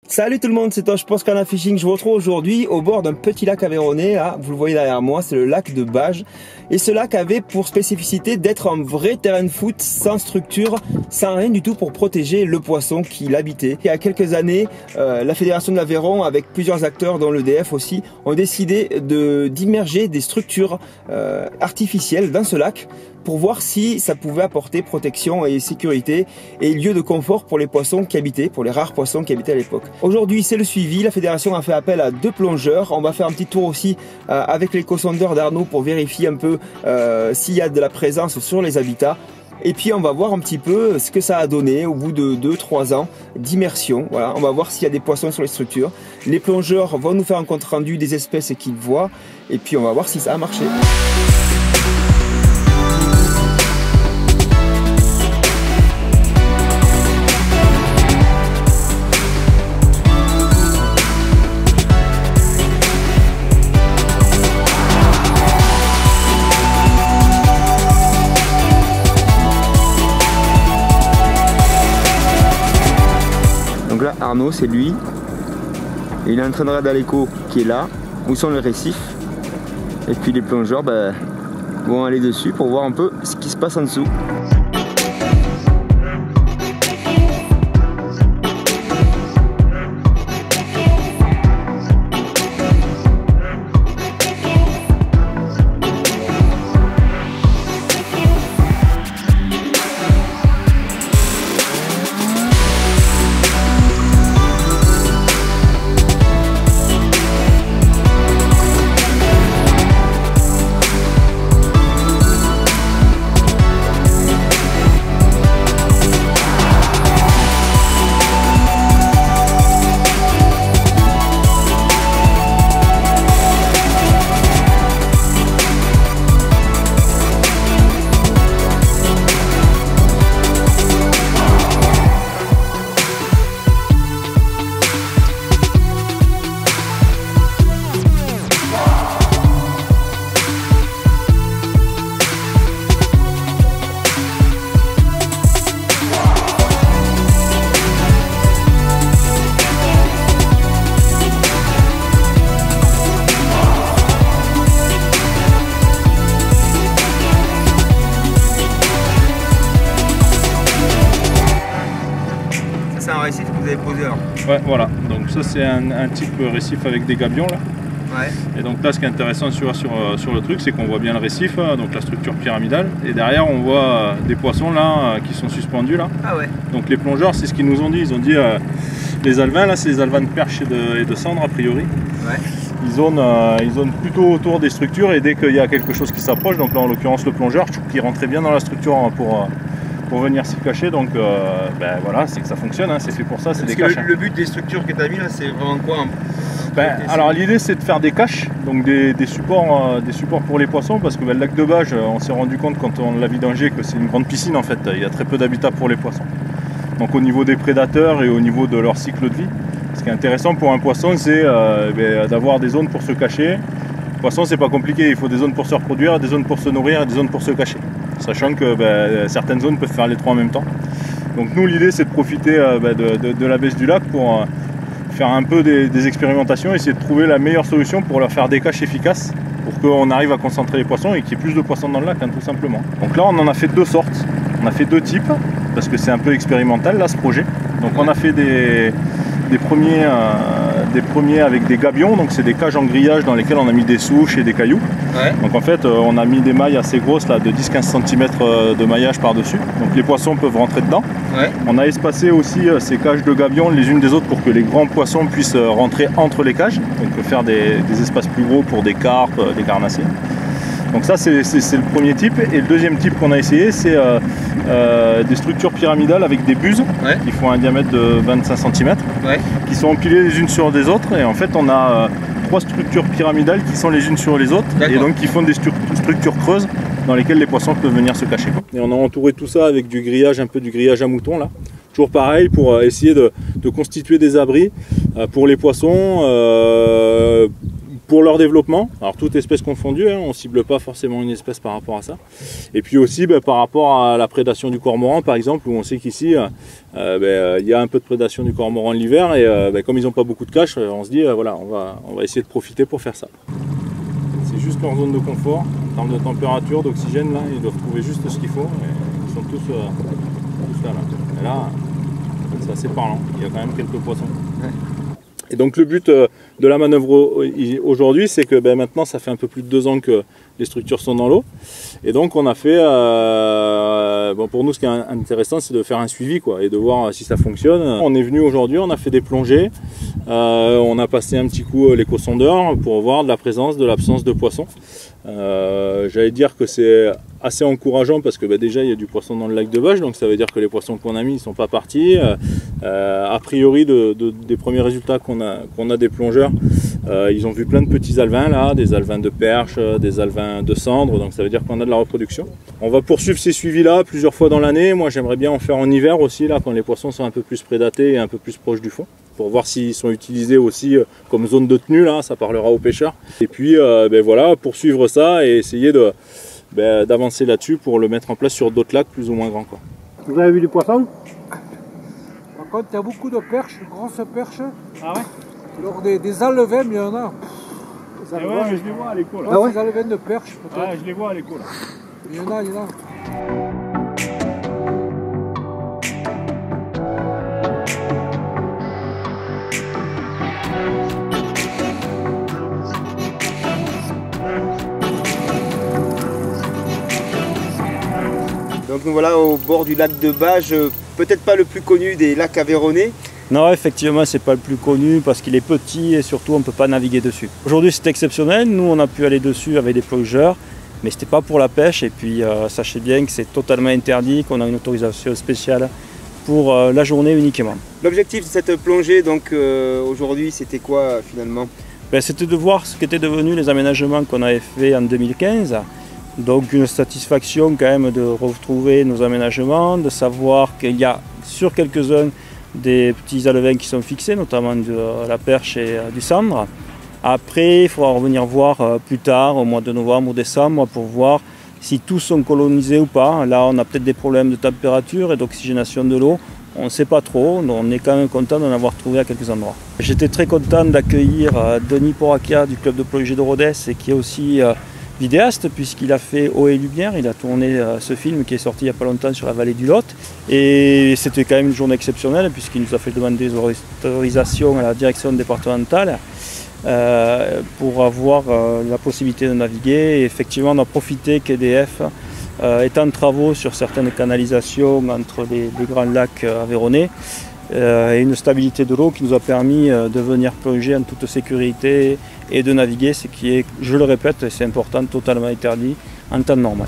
Salut tout le monde, c'est Tosh pour Scanner Fishing. Je vous retrouve aujourd'hui au bord d'un petit lac aveyronnais. Vous le voyez derrière moi, c'est le lac de Bages. Et ce lac avait pour spécificité d'être un vrai terrain de foot, sans structure, sans rien du tout pour protéger le poisson qui l'habitait. Il y a quelques années, la Fédération de l'Aveyron, avec plusieurs acteurs, dont l'EDF aussi, ont décidé d'immerger des structures artificielles dans ce lac pour voir si ça pouvait apporter protection et sécurité et lieu de confort pour les poissons qui habitaient, pour les rares poissons qui habitaient à l'époque. Aujourd'hui, c'est le suivi. La fédération a fait appel à 2 plongeurs. On va faire un petit tour aussi avec l'éco-sondeur d'Arnaud pour vérifier un peu s'il y a de la présence sur les habitats. Et puis on va voir un petit peu ce que ça a donné au bout de 2-3 ans d'immersion. Voilà, on va voir s'il y a des poissons sur les structures. Les plongeurs vont nous faire un compte rendu des espèces qu'ils voient. Et puis on va voir si ça a marché. Donc là, Arnaud, c'est lui. Et il est en train de regarder l'écho qui est là, où sont les récifs. Et puis les plongeurs vont aller dessus pour voir un peu ce qui se passe en dessous. C'est un récif que vous avez posé alors? Ouais, voilà. Donc ça c'est un type récif avec des gabions là. Ouais. Et donc là ce qui est intéressant sur le truc, c'est qu'on voit bien le récif, donc la structure pyramidale. Et derrière on voit des poissons là qui sont suspendus là. Ah ouais. Donc les plongeurs, c'est ce qu'ils nous ont dit. Ils ont dit les alevins là, c'est les alevins de perche et de cendre a priori. Ouais. Ils zonent plutôt autour des structures et dès qu'il y a quelque chose qui s'approche, donc là en l'occurrence le plongeur, qui rentrait bien dans la structure pour venir s'y cacher, donc voilà, c'est que ça fonctionne, hein, c'est fait pour ça, c'est des caches. Le but des structures que tu as mis là, c'est vraiment quoi alors l'idée c'est de faire des caches, donc des supports pour les poissons, parce que le lac de Bages, on s'est rendu compte quand on l'a vidangé que c'est une grande piscine en fait, il y a très peu d'habitat pour les poissons. Donc au niveau des prédateurs et au niveau de leur cycle de vie, ce qui est intéressant pour un poisson, c'est d'avoir des zones pour se cacher. Le poisson c'est pas compliqué, il faut des zones pour se reproduire, des zones pour se nourrir et des zones pour se cacher. Sachant que certaines zones peuvent faire les 3 en même temps. Donc nous l'idée c'est de profiter de la baisse du lac pour faire un peu des expérimentations, essayer de trouver la meilleure solution pour leur faire des caches efficaces, pour qu'on arrive à concentrer les poissons et qu'il y ait plus de poissons dans le lac, hein, tout simplement. Donc là on en a fait 2 sortes, on a fait 2 types, parce que c'est un peu expérimental là ce projet. Donc on a fait des premiers avec des gabions, donc c'est des cages en grillage dans lesquelles on a mis des souches et des cailloux. Ouais. Donc en fait on a mis des mailles assez grosses là, de 10-15 cm de maillage par dessus, donc les poissons peuvent rentrer dedans. Ouais. On a espacé aussi ces cages de gabions les unes des autres pour que les grands poissons puissent rentrer entre les cages, donc faire des espaces plus gros pour des carpes, des carnassiers. Donc ça c'est le premier type, et le deuxième type qu'on a essayé c'est des structures pyramidales avec des buses, ouais, qui font un diamètre de 25 cm, ouais, qui sont empilées les unes sur des autres, et en fait on a 3 structures pyramidales qui sont les unes sur les autres, et donc qui font des structures creuses dans lesquelles les poissons peuvent venir se cacher. Et on a entouré tout ça avec du grillage, un peu du grillage à moutons là. Toujours pareil pour essayer de constituer des abris pour les poissons, pour leur développement, alors toute espèce confondue, hein, on ne cible pas forcément une espèce par rapport à ça. Et puis aussi par rapport à la prédation du cormoran par exemple, où on sait qu'ici il y a un peu de prédation du cormoran l'hiver et comme ils n'ont pas beaucoup de cache, on se dit voilà, on va essayer de profiter pour faire ça. C'est juste leur zone de confort, en termes de température, d'oxygène, là, ils doivent trouver juste ce qu'il faut. Et ils sont tous là. Et là, c'est assez parlant, il y a quand même quelques poissons. Et donc le but de la manœuvre aujourd'hui, c'est que maintenant ça fait un peu plus de 2 ans que les structures sont dans l'eau. Et donc on a fait, pour nous ce qui est intéressant, c'est de faire un suivi et de voir si ça fonctionne. On est venu aujourd'hui, on a fait des plongées, on a passé un petit coup l'échosondeur pour voir de la présence, de l'absence de poissons. J'allais dire que c'est assez encourageant parce que déjà il y a du poisson dans le lac de Bages, donc ça veut dire que les poissons qu'on a mis ne sont pas partis. A priori des premiers résultats qu'on a des plongeurs, ils ont vu plein de petits alevins là, des alevins de perche, des alevins de cendre, donc ça veut dire qu'on a de la reproduction. On va poursuivre ces suivis là plusieurs fois dans l'année. Moi j'aimerais bien en faire en hiver aussi, là, quand les poissons sont un peu plus prédatés et un peu plus proches du fond, pour voir s'ils sont utilisés aussi comme zone de tenue, là, ça parlera aux pêcheurs. Et puis voilà, poursuivre ça et essayer d'avancer là-dessus pour le mettre en place sur d'autres lacs plus ou moins grands. Vous avez vu du poisson? Par contre, il y a beaucoup de perches, grosses perches. Ah ouais? Alors des alevins, il y en a. Ouais, je les vois à l'écho là. Ah ouais? Des alevins de perches peut-être. Ouais, je les vois à l'écho là. Il y en a. Donc nous voilà au bord du lac de Bages, peut-être pas le plus connu des lacs aveyronnais. Non, effectivement, c'est pas le plus connu parce qu'il est petit et surtout on ne peut pas naviguer dessus. Aujourd'hui c'est exceptionnel, nous on a pu aller dessus avec des plongeurs, mais c'était pas pour la pêche et puis sachez bien que c'est totalement interdit, qu'on a une autorisation spéciale pour la journée uniquement. L'objectif de cette plongée donc aujourd'hui c'était quoi finalement? C'était de voir ce qu'étaient devenus les aménagements qu'on avait fait en 2015. Donc une satisfaction quand même de retrouver nos aménagements, de savoir qu'il y a sur quelques-uns des petits alevins qui sont fixés, notamment de la perche et du cendre. Après, il faudra revenir voir plus tard, au mois de novembre ou décembre, pour voir si tous sont colonisés ou pas. Là, on a peut-être des problèmes de température et d'oxygénation de l'eau. On ne sait pas trop, on est quand même content d'en avoir trouvé à quelques endroits. J'étais très content d'accueillir Denis Porakia du club de plongée de Rodez et qui est aussi vidéaste puisqu'il a fait Eau et Lumière, il a tourné ce film qui est sorti il n'y a pas longtemps sur la vallée du Lot et c'était quand même une journée exceptionnelle puisqu'il nous a fait demander des autorisations à la direction départementale pour avoir la possibilité de naviguer et effectivement on a profité qu'EDF est en travaux sur certaines canalisations entre les grands lacs aveyronnais et une stabilité de l'eau qui nous a permis de venir plonger en toute sécurité et de naviguer, ce qui est, je le répète, c'est important, totalement interdit en temps normal.